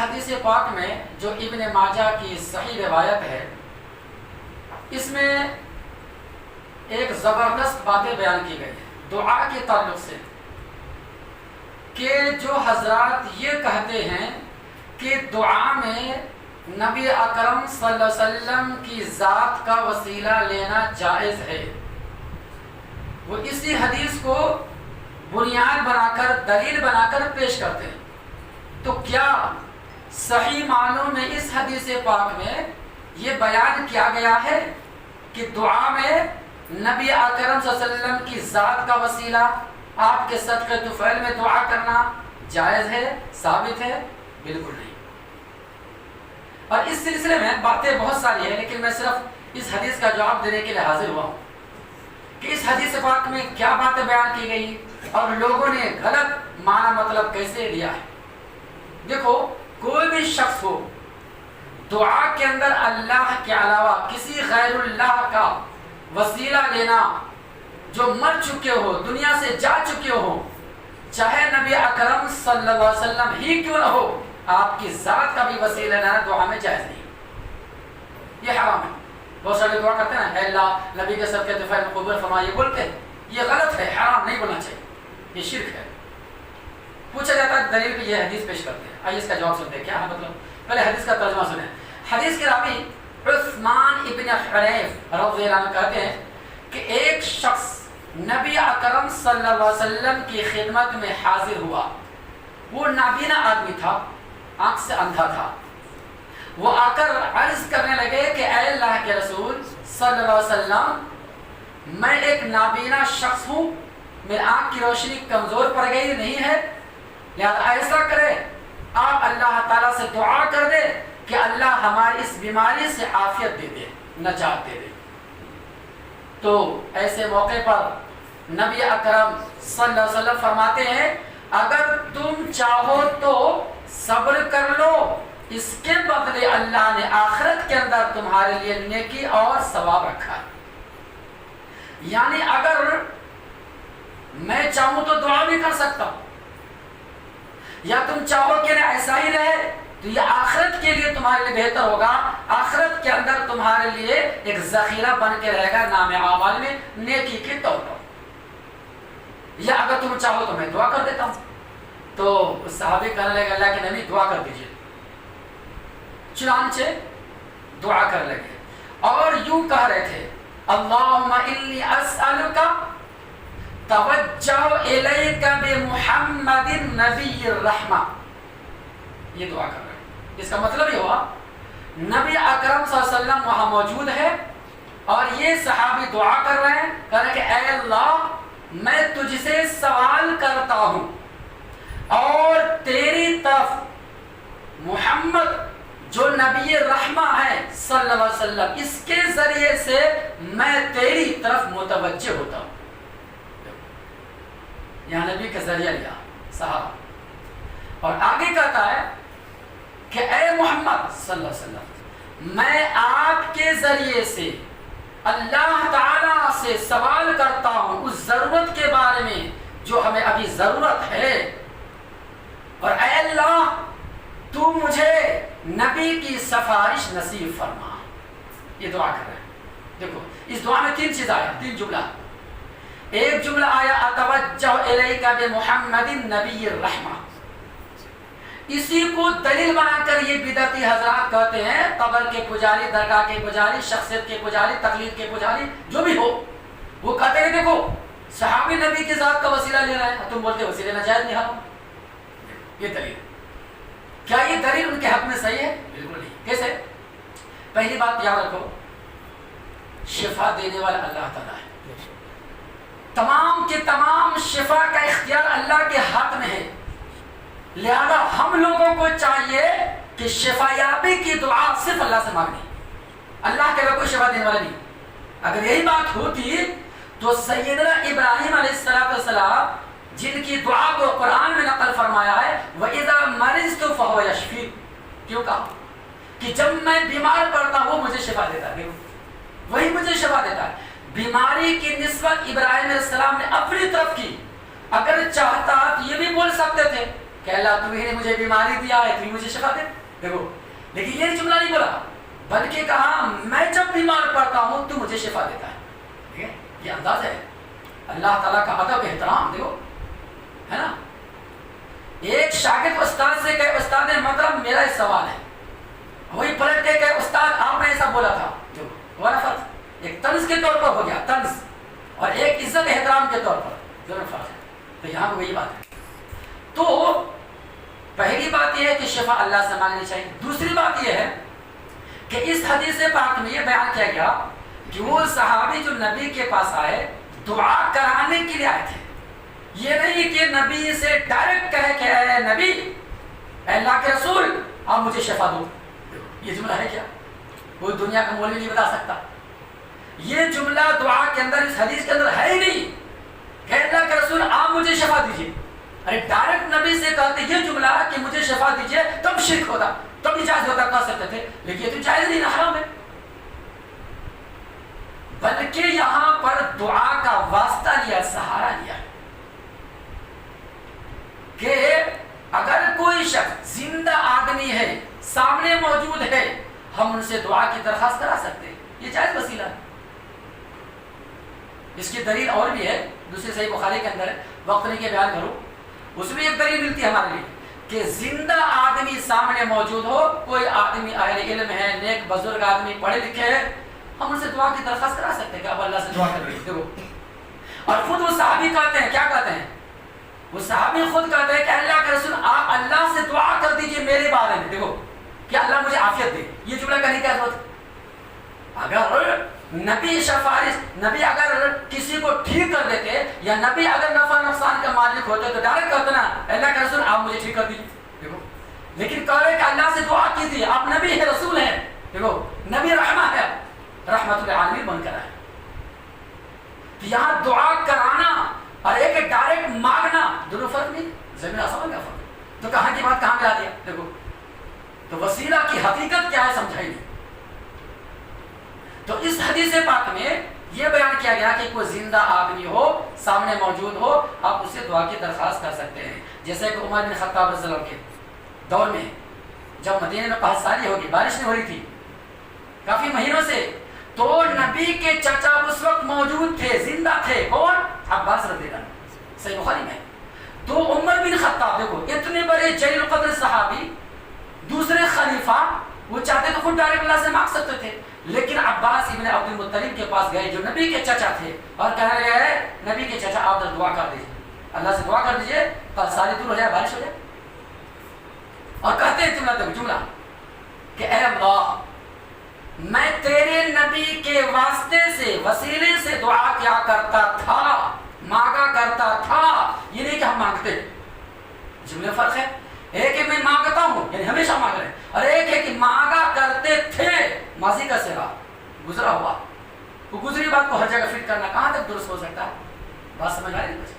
حدیث پاک میں جو ابن ماجہ کی صحیح روایت ہے، اس میں ایک زبردست باتیں بیان کی گئی ہے دعا کے تعلق سے، کہ جو حضرات یہ کہتے ہیں کہ دعا میں نبی اکرم صلی اللہ علیہ وسلم کی ذات کا وسیلہ لینا جائز ہے، وہ اسی حدیث کو بنیاد بنا کر، دلیل بنا کر پیش کرتے ہیں۔ تو کیا صحیح معنوں میں اس حدیث پاک میں یہ بیان کیا گیا ہے کہ دعا میں نبی اکرم صلی اللہ علیہ وسلم کی ذات کا وسیلہ، آپ کے صدقے طفیل میں دعا کرنا جائز ہے، ثابت ہے؟ بالکل نہیں۔ اور اس سلسلے میں باتیں بہت ساری ہیں، لیکن میں صرف اس حدیث کا جواب دینے کے لیے حاضر ہوا ہوں کہ اس حدیث پاک میں کیا باتیں بیان کی گئی اور لوگوں نے غلط معنی مطلب کیسے لیا ہے۔ دیکھو، کوئی بھی شخص ہو، دعا کے اندر اللہ کے علاوہ کسی غیر اللہ کا وسیلہ لینا، جو مر چکے ہو، دنیا سے جا چکے ہو، چاہے نبی اکرم صلی اللہ علیہ وسلم ہی کیوں نہ ہو، آپ کی ذات کا بھی وسیلہ لینا دعا میں جائز نہیں، یہ حرام ہے۔ بہت سارے دعا کرتے ہیں اے اللہ نبی کے صدقے طفیل میں قبول فرما، یہ بولتے ہیں، یہ غلط ہے، حرام نہیں بولنا چاہیے، یہ شرک ہے۔ پوچھا جاتا ہے دلیل پہ، یہ حدیث پیش کرتے ہیں، آئیے اس کا جواب سنتے ہیں کیا ہے مطلب۔ پہلے حدیث کا ترجمہ سنیں۔ حدیث کے راوی عثمان ابن حنیف رضی اللہ عنہ کہتے ہیں کہ ایک شخص نبی اکرم صلی اللہ علیہ وسلم کی خدمت میں حاضر ہوا، وہ نابینا آدمی تھا، آنکھ سے اندھا تھا۔ وہ آ کر عرض کرنے لگے کہ اے اللہ کے رسول صلی اللہ علیہ وسلم، میں ایک نابینا شخص ہوں، میری آنکھ کی روشنی کمزور پڑ گئی نہیں ہے، لہذا ایسا کرے آپ اللہ تعالیٰ سے دعا کر دے کہ اللہ ہماری اس بیماری سے عافیت دے دے، نجات دے دے۔ تو ایسے موقع پر نبی اکرم صلی اللہ علیہ وسلم فرماتے ہیں اگر تم چاہو تو صبر کر لو، اس کے بدلے اللہ نے آخرت کے اندر تمہارے لیے نیکی اور ثواب رکھا ہے۔ یعنی اگر میں چاہوں تو دعا بھی کر سکتا ہوں، یا تم چاہو کہ ایسا ہی رہے تو یہ آخرت کے لیے تمہارے لیے بہتر ہوگا، آخرت کے اندر تمہارے لیے ایک ذخیرہ بن کے رہے گا نام اعمال میں نیکی کے طور پر، یا اگر تم چاہو تو میں دعا کر دیتا ہوں۔ تو صحابی کہنے لگے اللہ کے نبی دعا کر دیجئے، چنانچہ دعا کر لگے اور یوں کہہ رہے تھے اللہم انی اسألک توجہ الیک بمحمد نبی الرحمہ، یہ دعا کر رہے ہیں۔ اس کا مطلب یہ ہوا نبی اکرم صلی اللہ علیہ وسلم وہاں موجود ہے اور یہ صحابی دعا کر رہے ہیں، کہہ رہے ہیں کہ اے اللہ میں تجھ سے سوال کرتا ہوں اور تیری طرف محمد جو نبی رحمہ ہے صلی اللہ علیہ وسلم، اس کے ذریعے سے میں تیری طرف متوجہ ہوتا ہوں۔ یہاں نبی کا ذریعہ لیا صحابہ، اور آگے کہتا ہے کہ اے محمد صلی اللہ علیہ وسلم میں آپ کے ذریعے سے اللہ تعالیٰ سے سوال کرتا ہوں اس ضرورت کے بارے میں جو ہمیں ابھی ضرورت ہے، اور اے اللہ تو مجھے نبی کی سفارش نصیب فرما۔ یہ دعا کر رہے ہیں۔ دیکھو اس دعا میں تین چیز آیا، تین جملہ۔ ایک جملہ آیا اتوجہ الیک بمحمد نبی الرحمہ، اسی کو دلیل بنا کر یہ بدعتی حضرات کہتے ہیں، قبر کے پجاری، درگاہ کے پجاری، شخصیت کے پجاری، تقلید کے پجاری، جو بھی ہو، وہ کہتے ہیں دیکھو صحابی نبی کی ذات کا وسیلہ لے رہا ہے، تم بولتے وسیلے ناجائز نہیں حرام۔ یہ دلیل، کیا یہ دلیل ان کے حق میں صحیح ہے؟ بالکل نہیں۔ کیسے؟ پہلی بات یاد رکھو، شفا دینے والا اللہ تعالیٰ ہے، تمام کے تمام شفا کا اختیار اللہ کے ہاتھ میں ہے، لہذا ہم لوگوں کو چاہیے کہ شفا یابی کی دعا صرف اللہ سے مانگنی، اللہ کے علاوہ کوئی شفا دینے والا نہیں۔ اگر یہی بات ہوتی تو سیدنا ابراہیم علیہ السلام جن کی دعا کو قرآن میں نقل فرمایا ہے وَإِذَا مَرِضْتُ فَهُوَ يَشْفِينِ، کیوں کہا کہ جب میں بیمار پڑتا ہوں وہ مجھے شفا دیتا ہے، وہی مجھے شفا دیتا ہے۔ بیماری کی نسبت ابراہیم علیہ السلام نے اپنی طرف کی، اگر چاہتا تو یہ بھی بول سکتے تھے کہ اللہ تو ہی نے مجھے بیماری دیا ہے، تو ہی مجھے شفا دے. دیکھو لیکن یہ جملہ نہیں بولا، بلکہ کہا میں جب بیمار پڑتا ہوں تو مجھے شفا دیتا ہے. ٹھیک ہے، یہ انداز ہے اللہ تعالیٰ کا ادب احترام. دیکھو ہے نا، ایک شاگرد استاد سے کہے استاد مطلب میرا ایک سوال ہے، وہی پلٹ کے کہے استاد آپ نے ایسا بولا تھا. جو ہوا نا فرق، ایک طنز کے طور پر ہو گیا طنز، اور ایک عزت احترام کے طور پر ضرور فرق ہے. تو یہاں پہ وہی بات ہے. تو پہلی بات یہ ہے کہ شفا اللہ سے مانگنی چاہیے. دوسری بات یہ ہے کہ اس حدیث پاک میں یہ بیان کیا گیا کہ وہ صحابی جو نبی کے پاس آئے دعا کرانے کے لیے آئے تھے. یہ نہیں کہ نبی سے ڈائریکٹ کہے کہ اے نبی، اے اللہ کے رسول آپ مجھے شفا دو. یہ جملہ ہے کیا؟ کوئی دنیا کا مولوی نہیں بتا سکتا. یہ جملہ دعا کے اندر اس حدیث کے اندر ہے ہی نہیں کہ اللہ کے رسول آپ مجھے شفا دیجیے. ارے ڈائریکٹ نبی سے کہتے یہ جملہ کہ مجھے شفا دیجیے تب شرک ہوتا، تب اجازت ہوتا کہہ سکتے تھے، لیکن یہ تو جائز نہیں، حرام ہے. بلکہ یہاں پر دعا کا واسطہ لیا، سہارا لیا کہ اگر کوئی شخص زندہ آدمی ہے سامنے موجود ہے ہم ان سے دعا کی درخواست کرا سکتے ہیں. یہ جائز وسیلہ ہے. اس کی دلیل اور بھی ہے، دوسری صحیح بخاری کے اندر ہے، وقت نہیں کہ بیان کروں. اس میں ایک دلیل ملتی ہے ہمارے لیے کہ زندہ آدمی سامنے موجود ہو، کوئی آدمی اہل علم ہے، نیک بزرگ آدمی پڑھے لکھے ہے، ہم ان سے دعا کی درخواست کرا سکتے ہیں کہ اب اللہ سے دعا کر لیجیے. دیکھو، اور خود وہ صحابی کہتے ہیں، کیا کہتے ہیں؟ وہ صحابی خود کہتے ہیں کہ اللہ کے رسول آپ اللہ سے دعا کر دیجئے میرے بارے میں. دیکھو کہ اللہ مجھے عافیت دے. یہ جملہ کہنے کی ضرورت ہے؟ اگر نبی سفارش، نبی اگر کسی کو ٹھیک کر دیتے یا نبی اگر نفع نقصان کا مالک ہوتے تو ڈائریکٹ کہتے نا اللہ کے رسول آپ مجھے ٹھیک کر دیجیے. دیکھو لیکن کہہ رہے کہ اللہ سے دعا کیجیے، آپ نبی ہے، رسول ہیں. دیکھو نبی رحمہ ہے، رحمت للعالمین بن کر آئے. یہاں دعا کرانا اور ایک ڈائریکٹ مانگنا دونوں فرق نہیں، زمین آسمان کا فرق. تو کہاں کی بات کہاں ملا دیا؟ دیکھو تو وسیلہ کی حقیقت کیا ہے سمجھائی نہیں. تو اس حدیث پاک میں یہ بیان کیا گیا کہ کوئی زندہ آدمی ہو سامنے موجود ہو آپ اس سے دعا کی درخواست کر سکتے ہیں. جیسے کہ عمر بن خطاب رضی اللہ عنہ کے دور میں جب مدینے میں قحط سالی ہوگی، بارش نہیں ہو رہی تھی کافی مہینوں سے، تو نبی کے چچا اس وقت موجود تھے، زندہ تھے. کون؟ عباس رضی اللہ عنہ، صحیح بخاری میں. تو عمر بن خطاب دیکھو اتنے بڑے جلیل القدر صحابی، دوسرے خلیفہ، وہ چاہتے تو خود ڈائریکٹ اللہ سے مانگ سکتے تھے، لیکن عباس ابن عبد المطلب کے پاس گئے جو نبی کے چچا تھے اور کہنے لگے نبی کے چچا آپ دعا کر دیجیے، اللہ سے دعا کر دیجیے کل ساری دور ہو جائے، بارش ہو جائے. اور کہتے ہیں جملہ کہ اے اللہ میں تیرے نبی کے واسطے سے، وسیلے سے دعا کیا کرتا تھا، مانگا کرتا تھا. یہ نہیں کہ ہم مانگتے، جملے فرق ہے. ایک ہے میں مانگتا ہوں یعنی ہمیشہ مانگ رہے ہیں، اور ایک ہے کہ مانگا کرتے تھے، ماضی کا صیغہ گزرا ہوا. وہ گزری بات کو ہر جگہ فٹ کرنا کہاں تک درست ہو سکتا ہے؟ بات سمجھ آ رہی ہے؟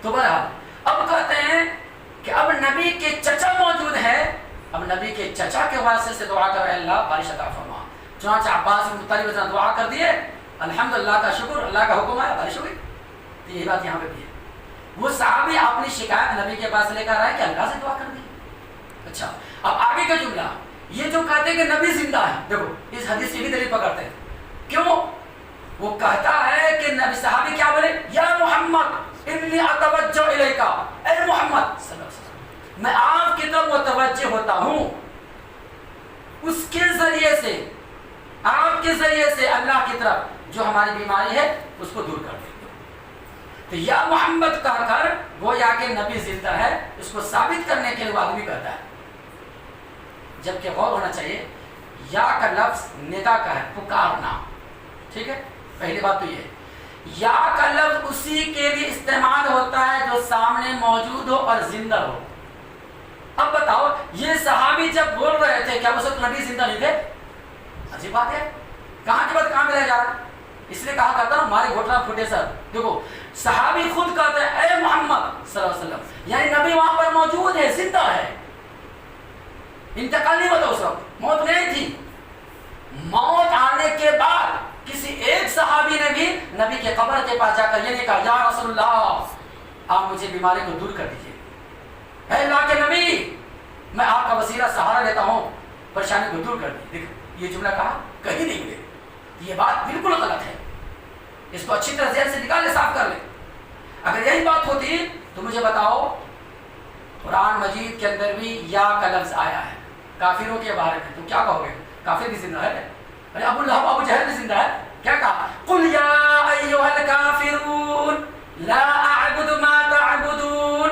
تو بہرحال اب کہتے ہیں کہ اب نبی کے چچا موجود ہے، اب نبی کے چچا کے واسطے سے دعا کر اللہ بارش عطا فرما. چنانچہ عباس بن مطلب نے دعا کر دیے، الحمدللہ کا شکر، اللہ کا حکم آیا، بارش ہو گئی. تو یہ بات یہاں پہ بھی ہے. وہ صحابی اپنی شکایت نبی کے پاس لے کر آئے کہ اللہ سے دعا کر دی. اچھا اب آگے کا جملہ، یہ جو کہتے ہیں کہ نبی زندہ ہے، دیکھو اس حدیث کی بھی دلیل پکڑتے ہیں. کیوں؟ وہ کہتا ہے کہ نبی صحابی کیا بولے؟ یا محمد انی اتوجہ الیک، اے محمد صلی اللہ علیہ وسلم میں آپ کی طرف متوجہ ہوتا ہوں، اس کے ذریعے سے، آپ کے ذریعے سے اللہ کی طرف جو ہماری بیماری ہے اس کو دور کر دیں. تو یا محمد کہہ کر گویا کہ نبی زندہ ہے اس کو ثابت کرنے کے لیے آدمی کہتا ہے. جبکہ غور ہونا چاہیے یا کا لفظ ندا کا ہے، پکارنا. ٹھیک ہے، پہلی بات تو یہ ہے یا کا لفظ اسی کے لیے استعمال ہوتا ہے جو سامنے موجود ہو اور زندہ ہو. اب بتاؤ یہ صحابی جب بول رہے تھے کیا اس وقت نبی زندہ نہیں تھے؟ عجیب بات ہے، کہاں کے بعد کہاں ملا جا رہا ہے؟ اس لیے کہا کرتا نا ہمارے گھٹنا پھوٹے سر. دیکھو صحابی خود کہتے ہیں اے محمد صلی اللہ علیہ وسلم، یعنی نبی وہاں پر موجود ہے، زندہ ہے. انتقال نہیں ہوتا، اس وقت موت نہیں تھی. موت آنے کے بعد کسی ایک صحابی نے بھی نبی کے قبر کے پاس جا کر یہ نہیں کہا یا رسول اللہ آپ مجھے بیماری کو دور کر دیجیے. اے اللہ کے نبی میں آپ کا وسیلہ سہارا لیتا ہوں پریشانی کو دور کر دی. دیکھ یہ جملہ کہا کہیں نہیں ملے. یہ بات بالکل غلط ہے. اس کو اچھی طرح ذہن سے نکال لے, صاف کر لے. اگر یہی بات ہوتی تو مجھے بتاؤ قرآن مجید کے اندر بھی یا کا لفظ آیا ہے کافروں کے بارے میں, تو کیا کہو گے؟ کافر بھی زندہ ہے؟ ارے ابو لہب ابو جہل بھی زندہ ہے. کیا کہا؟ قل یا ایھا الکافرون لا اعبد ما تعبدون.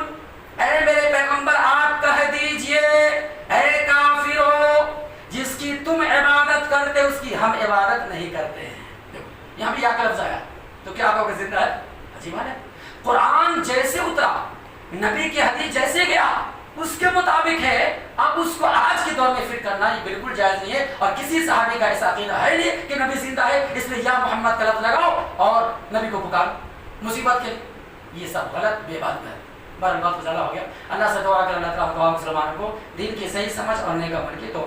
اے میرے پیغمبر آپ کہہ دیجئے اے کافروں جس کی تم عبادت کرتے اس کی ہم عبادت نہیں کرتے ہیں. یہاں بھی یا کا لفظ آیا تو کیا کہو گے؟ زندہ ہے. عجیب ہے. قرآن جیسے اترا, نبی کی حدیث جیسے گیا اس کے مطابق ہے. اب اس کو آج کے دور میں فٹ کرنا یہ بالکل جائز نہیں ہے, اور کسی صحابی کا ایسا عقیدہ ہے نہیں کہ نبی زندہ ہے اس لیے یا محمد کا لفظ لگاؤ اور نبی کو پکار مصیبت کے. یہ سب غلط بے بات ہے. بات زیادہ ہو گیا. اللہ سے دعا کر اللہ تعالیٰ مسلمانوں کو دین کی صحیح سمجھ اور نیک عمل کی توفیق